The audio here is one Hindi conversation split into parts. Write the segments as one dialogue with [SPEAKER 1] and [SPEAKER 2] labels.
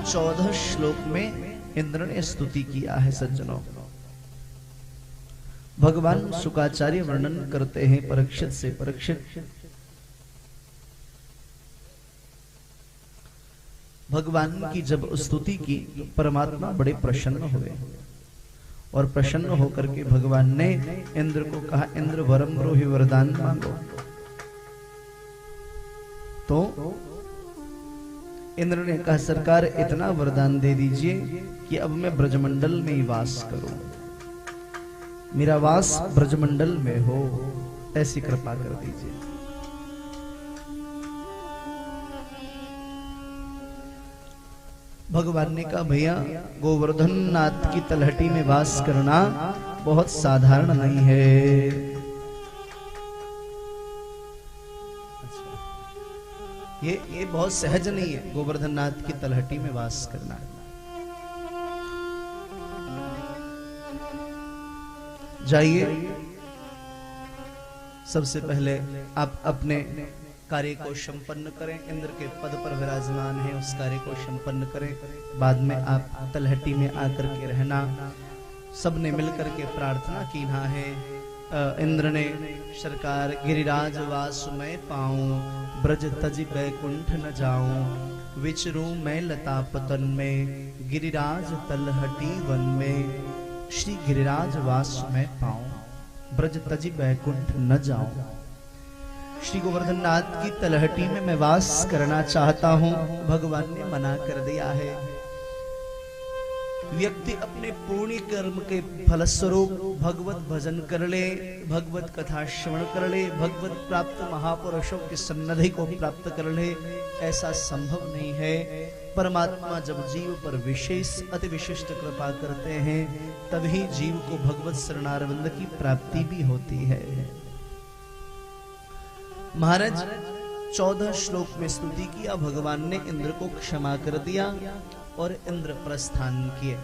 [SPEAKER 1] 14 श्लोक में इंद्र ने स्तुति किया है सज्जनों। भगवान शुकाचार्य वर्णन करते हैं परीक्षित से, परीक्षित भगवान की जब स्तुति की तो परमात्मा बड़े प्रसन्न हुए और प्रसन्न होकर के भगवान ने इंद्र को कहा, इंद्र वरम ब्रूहि, वरदान मांगो। तो इंद्र ने कहा, सरकार इतना वरदान दे दीजिए कि अब मैं ब्रजमंडल में ही वास करूं, मेरा वास ब्रजमंडल में हो, ऐसी कृपा कर दीजिए। भगवान ने कहा, भैया गोवर्धन नाथ की तलहटी में वास करना बहुत साधारण नहीं है। ये बहुत सहज नहीं है गोवर्धन नाथ की तलहटी में वास करना। जाइए, सबसे पहले आप अपने कार्य को संपन्न करें। इंद्र के पद पर विराजमान है, उस कार्य को संपन्न करें। बाद में आप तलहटी में आकर के रहना। सबने मिलकर के प्रार्थना की ना है। इंद्र ने, सरकार गिरिराज वास मैं पाऊं, ब्रज तज बैकुंठ न जाऊं, विचरूं मैं लता पतन में, गिरिराज तलहटी वन में। श्री गिरिराज वास मैं पाऊं, ब्रज तज बैकुंठ न जाऊं। श्री गोवर्धन नाथ की तलहटी में मैं वास करना चाहता हूं, भगवान ने मना कर दिया है। व्यक्ति अपने पुण्य कर्म के फलस्वरूप भगवत भजन कर ले, भगवत कथा श्रवण कर ले, भगवत प्राप्त महापुरुषों की सन्निधि को प्राप्त कर ले, ऐसा संभव नहीं है। परमात्मा जब जीव पर विशेष अति विशिष्ट कृपा करते हैं, तभी जीव को भगवत शरणारविंद की प्राप्ति भी होती है। महाराज 14 श्लोक में स्तुति किया, भगवान ने इंद्र को क्षमा कर दिया और इंद्र प्रस्थान किए।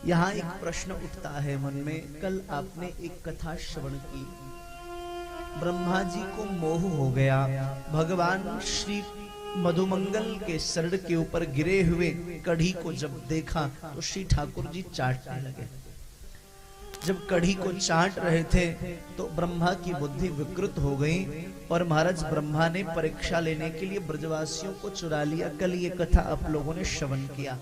[SPEAKER 1] यहाँ एक प्रश्न उठता है मन में। कल आपने एक कथा श्रवण की, ब्रह्मा जी को मोह हो गया। भगवान श्री मधुमंगल के शरण के ऊपर गिरे हुए कढ़ी को जब देखा तो श्री ठाकुर जी चाटने लगे। जब कढ़ी को चाट रहे थे तो ब्रह्मा की बुद्धि विकृत हो गई और महाराज ब्रह्मा ने परीक्षा लेने के लिए ब्रजवासियों को चुरा लिया। कल ये कथा आप लोगों ने श्रवण किया।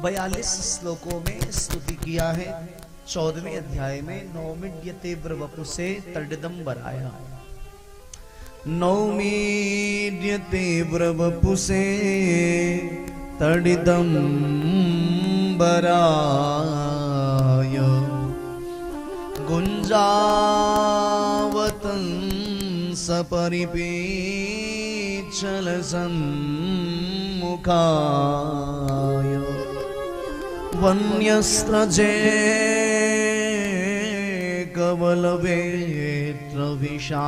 [SPEAKER 1] 42 श्लोकों में स्तुति किया है। 14वें अध्याय में नौमीड्यते ब्रवपुसे तडिदंबराय, नौमीड्यते ब्रवपुसे तडिदंबराय, गुंजावतं सपरिपेचल सम्मुखाय, वन्यस्त्रजे कवलवेत्र विषाणवेणु,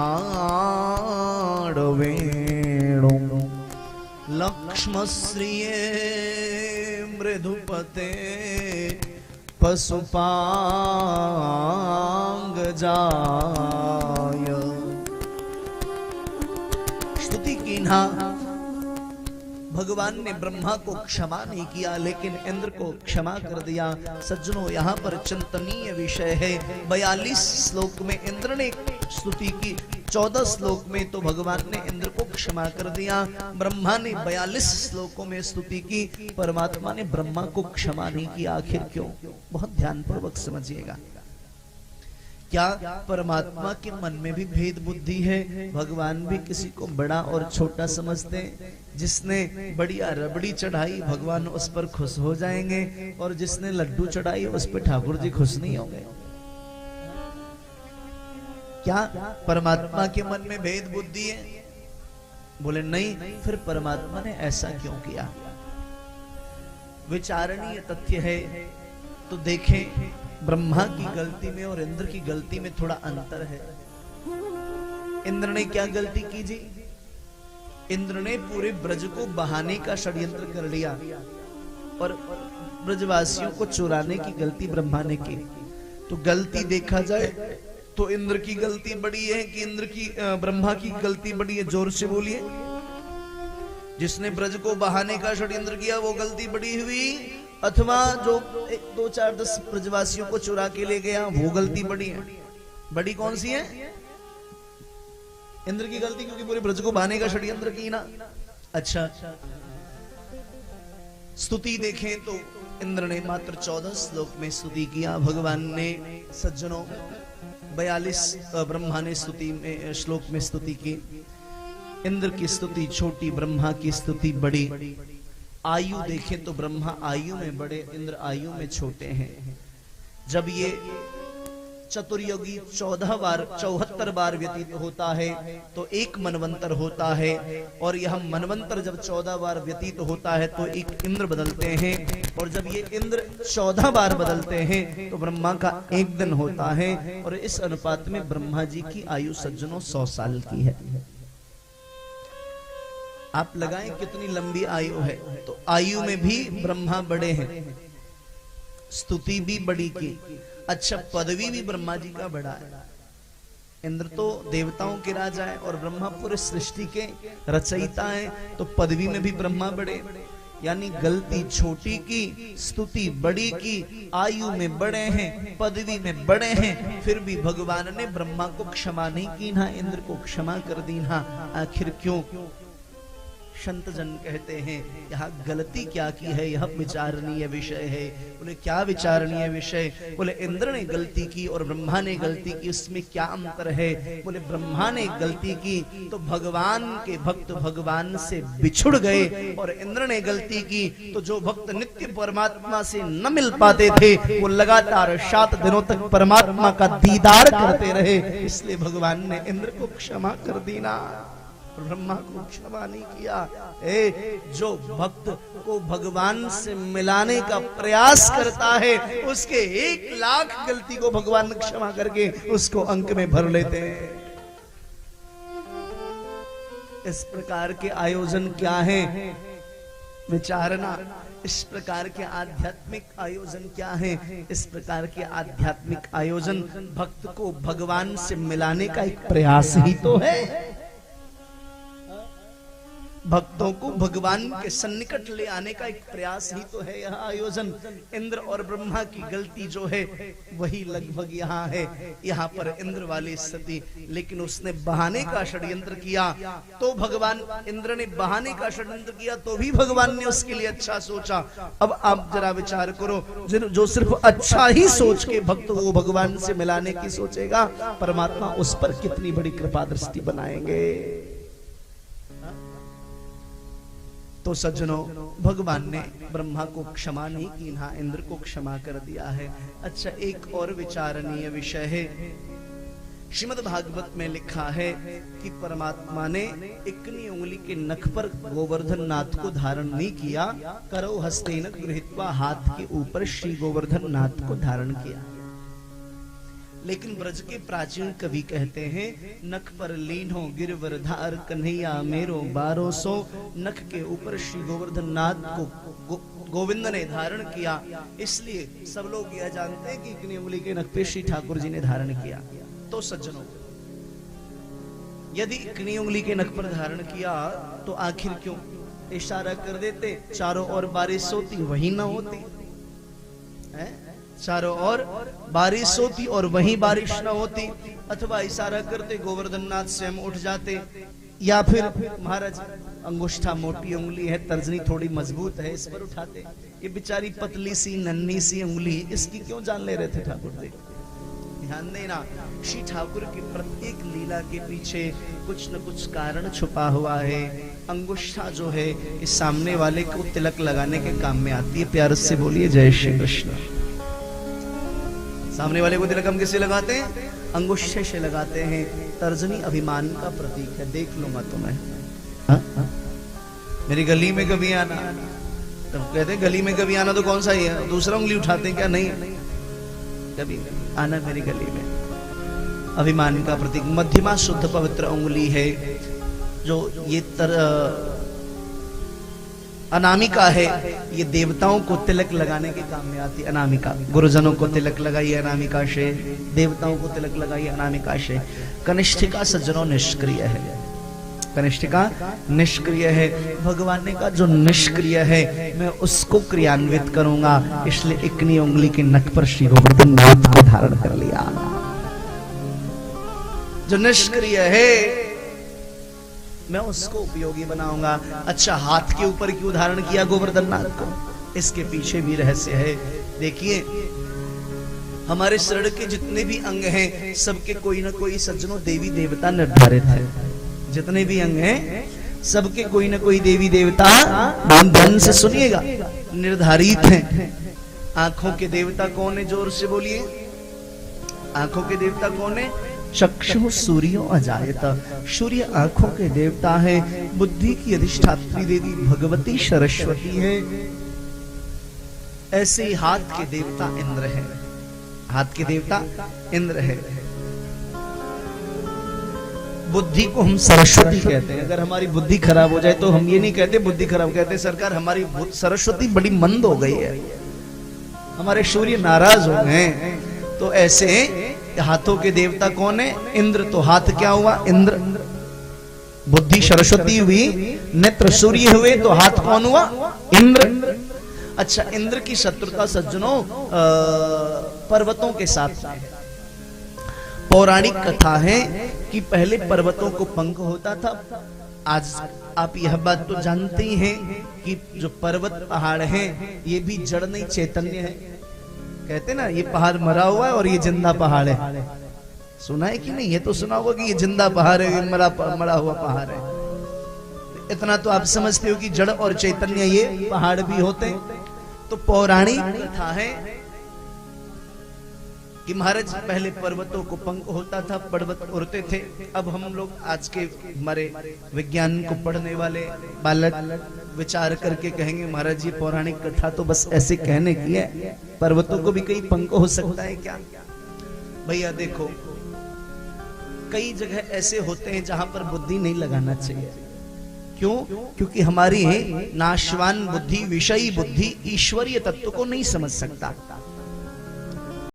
[SPEAKER 1] लक्ष्मश्रिये मृदुपते पशुपांगजाय। स्तुति की ना, भगवान ने ब्रह्मा को क्षमा नहीं किया लेकिन इंद्र को क्षमा कर दिया। सज्जनों, यहाँ पर चिंतनीय विषय है। 42 श्लोक में इंद्र ने स्तुति की, 14 श्लोक में तो भगवान ने इंद्र को क्षमा कर दिया। ब्रह्मा ने 42 श्लोकों में स्तुति की, परमात्मा ने ब्रह्मा को क्षमा नहीं किया। आखिर क्यों? बहुत ध्यानपूर्वक समझिएगा। क्या परमात्मा के मन में भी भेद बुद्धि है? भगवान भी किसी को बड़ा और छोटा समझते हैं। जिसने बढ़िया रबड़ी चढ़ाई भगवान उस पर खुश हो जाएंगे और जिसने लड्डू चढ़ाई उस पर ठाकुर जी खुश नहीं होंगे। क्या परमात्मा के मन में भेद बुद्धि है? बोले नहीं। फिर परमात्मा ने ऐसा क्यों किया? विचारणीय तथ्य है। तो देखें, ब्रह्मा की गलती में और इंद्र की गलती में थोड़ा अंतर है। इंद्र ने क्या गलती की जी? इंद्र ने पूरे ब्रज को बहाने का षड्यंत्र कर लिया और ब्रजवासियों को चुराने की गलती ब्रह्मा ने की। तो गलती देखा जाए तो इंद्र की गलती बड़ी है कि ब्रह्मा की गलती बड़ी है? जोर से बोलिए। जिसने ब्रज को बहाने का षड्यंत्र किया वो गलती बड़ी हुई, अथवा जो 1 2 4 10 ब्रजवासियों को चुरा के ले गया वो गलती बड़ी है। बड़ी कौन सी है? इंद्र की गलती, क्योंकि पूरे ब्रज को बहाने का षड्यंत्र की ना। अच्छा, स्तुति देखें तो इंद्र ने मात्र 14 श्लोक में स्तुति किया। भगवान ने सज्जनों 42 ब्रह्मा ने स्तुति में श्लोक में स्तुति की। इंद्र की स्तुति छोटी, ब्रह्मा की स्तुति बड़ी। आयु देखें तो ब्रह्मा आयु में बड़े, इंद्र आयु में छोटे हैं। जब ये चतुर्युगी 14 बार 74 बार व्यतीत होता है तो एक मनवंतर होता है, और यह मनवंतर जब 14 बार व्यतीत होता है तो एक इंद्र बदलते हैं, और जब ये इंद्र 14 बार बदलते हैं तो ब्रह्मा का एक दिन होता है। और इस अनुपात में ब्रह्मा जी की आयु सज्जनों 100 साल की है। आप लगाएं कितनी लंबी आयु है। तो आयु में भी ब्रह्मा बड़े हैं, स्तुति भी बड़ी की। अच्छा, पदवी भी ब्रह्मा जी का बड़ा है। इंद्र तो देवताओं के राजा है और ब्रह्मा पूरे सृष्टि के रचयिता है, तो पदवी में भी ब्रह्मा बड़े। यानी गलती छोटी की, स्तुति बड़ी की, आयु में बड़े हैं, पदवी में बड़े हैं, फिर भी भगवान ने ब्रह्मा को क्षमा नहीं की ना इंद्र को क्षमा कर दी ना। आखिर क्यों? संत जन कहते हैं यहाँ गलती क्या की है, यह विचारणीय विषय है। बोले क्या विचारणीय विषय? बोले इंद्र ने गलती की और ब्रह्मा ने गलती की, उसमें क्या अंतर है? बोले ब्रह्मा ने गलती की तो भगवान के भक्त भगवान से बिछुड़ गए, और इंद्र ने गलती की तो जो भक्त नित्य परमात्मा से न मिल पाते थे वो लगातार 7 दिनों तक परमात्मा का दीदार करते रहे। इसलिए भगवान ने इंद्र को क्षमा कर दी ना, ब्रह्मा को क्षमा नहीं किया। जो भक्त को भगवान से मिलाने का प्रयास करता है उसके 1 लाख गलती को भगवान क्षमा करके उसको अंक में भर लेते हैं। इस प्रकार के आयोजन क्या है? विचारना। इस प्रकार के आध्यात्मिक आयोजन क्या है? इस प्रकार के आध्यात्मिक आयोजन भक्त को भगवान से मिलाने का एक प्रयास ही तो है। भक्तों को भगवान के सन्निकट ले आने का एक प्रयास ही तो है यह आयोजन। इंद्र और ब्रह्मा की गलती जो है वही लगभग यहाँ है। यहाँ पर इंद्र वाली स्थिति, लेकिन उसने बहाने का षड्यंत्र किया तो भगवान, इंद्र ने बहाने का षड्यंत्र किया तो भी भगवान ने उसके लिए अच्छा सोचा। अब आप जरा विचार करो, जो सिर्फ अच्छा ही सोच के भक्त को भगवान से मिलाने की सोचेगा, परमात्मा उस पर कितनी बड़ी कृपा दृष्टि बनाएंगे। तो सज्जनों, भगवान ने ब्रह्मा को क्षमा नहीं की ना इंद्र को क्षमा कर दिया है। अच्छा, एक और विचारणीय विषय है। श्रीमद् भागवत में लिखा है कि परमात्मा ने इकनी उंगली के नख पर गोवर्धन नाथ को धारण नहीं किया, करो हस्तेन गृहीत्वा, हाथ के ऊपर श्री गोवर्धन नाथ को धारण किया। लेकिन ब्रज के प्राचीन कवि कहते हैं, नख पर लीनो गिरवरधार कन्हैया मेरो 1200। नख के ऊपर श्री गोवर्धन नाथ को गोविंद ने धारण किया। इसलिए सब लोग यह जानते हैं कि इकनी उंगली के नख पे श्री ठाकुर जी ने धारण किया। तो सज्जनों, यदि इकनी उंगली के नख पर धारण किया तो आखिर क्यों इशारा कर देते, चारों ओर बारिश होती वही ना होती है? चारों ओर बारिश होती और वहीं बारिश न होती, अथवा इशारा करते गोवर्धन नाथ स्वयं उठ जाते, या फिर महाराज अंगुष्ठा मोटी उंगली है, तर्जनी थोड़ी मजबूत है, इस पर उठाते। ये बेचारी पतली सी नन्ही सी उंगली, इसकी क्यों जान ले रहे थे ठाकुर जी? ध्यान देना, श्री ठाकुर की प्रत्येक लीला के पीछे कुछ न कुछ कारण छुपा हुआ है। अंगुष्ठा जो है इस सामने वाले को तिलक लगाने के काम में आती है। प्यार से बोलिए जय श्री कृष्ण। सामने वाले को तिलक हम किससे लगाते हैं? अंगुष्ठे से लगाते हैं। तर्जनी अभिमान का प्रतीक है। देख लूंगा तुम्हें, मेरी गली में कभी आना। तो कहते हैं गली में कभी आना तो कौन सा ही है? दूसरा उंगली उठाते हैं क्या? नहीं, कभी आना मेरी गली में। अभिमान का प्रतीक। मध्यमा शुद्ध पवित्र उंगली है जो ये अनामिका है, ये देवताओं को तिलक लगाने के काम में आती है। अनामिका, गुरुजनों को तिलक लगाइए अनामिका से, देवताओं को तिलक लगाइए अनामिका से। कनिष्ठिका सज्जनों निष्क्रिय है। कनिष्ठिका निष्क्रिय है, भगवान ने कहा जो निष्क्रिय है मैं उसको क्रियान्वित करूंगा, इसलिए इकनी उंगली के नख पर श्री गोवर्धन नाथ को धारण कर लिया। जो निष्क्रिय है मैं उसको उपयोगी बनाऊंगा। अच्छा, हाथ के ऊपर क्यों धारण किया गोवर्धन नाथ को? इसके पीछे भी रहस्य है। देखिए, हमारे शरीर के जितने भी अंग हैं सबके कोई ना कोई सज्जनों देवी देवता निर्धारित है। जितने भी अंग हैं सबके कोई ना कोई देवी देवता, ध्यान से सुनिएगा, निर्धारित हैं। आंखों के देवता कौन है? जोर से बोलिए। आंखों के देवता कौन है? चक्षु सूर्यो अजायता, सूर्य आंखों के देवता है। बुद्धि की अधिष्ठात्री देवी भगवती सरस्वती है। ऐसे ही हाथ के देवता इंद्र है। हाथ के देवता इंद्र है। बुद्धि को हम सरस्वती कहते हैं। अगर हमारी बुद्धि खराब हो जाए तो हम ये नहीं कहते बुद्धि खराब, कहते सरकार हमारी सरस्वती बड़ी मंद हो गई है, हमारे सूर्य नाराज हो गए। तो ऐसे हाथों के देवता कौन है? इंद्र। तो हाथ क्या हुआ? इंद्र। बुद्धि सरस्वती हुई, नेत्र सूर्य हुए, तो हाथ कौन हुआ? इंद्र। अच्छा, इंद्र की शत्रुता सज्जनों पर्वतों के साथ है। पौराणिक कथा है कि पहले पर्वतों को पंख होता था। आज आप यह बात तो जानते ही हैं कि जो पर्वत पहाड़ हैं ये भी जड़ नहीं चैतन्य है। कहते ना ये पहाड़ मरा हुआ है और ये जिंदा पहाड़ है। सुना है कि नहीं? ये तो सुना होगा कि ये जिंदा पहाड़ है, ये मरा हुआ पहाड़ है। इतना तो आप समझते हो कि जड़ और चैतन्य ये पहाड़ भी होते हैं। तो पौराणिक कथा है कि महाराज पहले पर्वतों को पंख होता था, पर्वत उड़ते थे। अब हम लोग आज के हमारे विज्ञान को पढ़ने वाले बालक विचार करके कहेंगे महाराज ये पौराणिक कथा तो बस ऐसे कहने की है, पर्वतों को भी कई पंख हो सकता है क्या? भैया देखो, कई जगह ऐसे होते हैं जहां पर बुद्धि नहीं लगाना चाहिए। क्यों? क्योंकि हमारी नाशवान बुद्धि, विषयी बुद्धि ईश्वरीय तत्व को नहीं समझ सकता।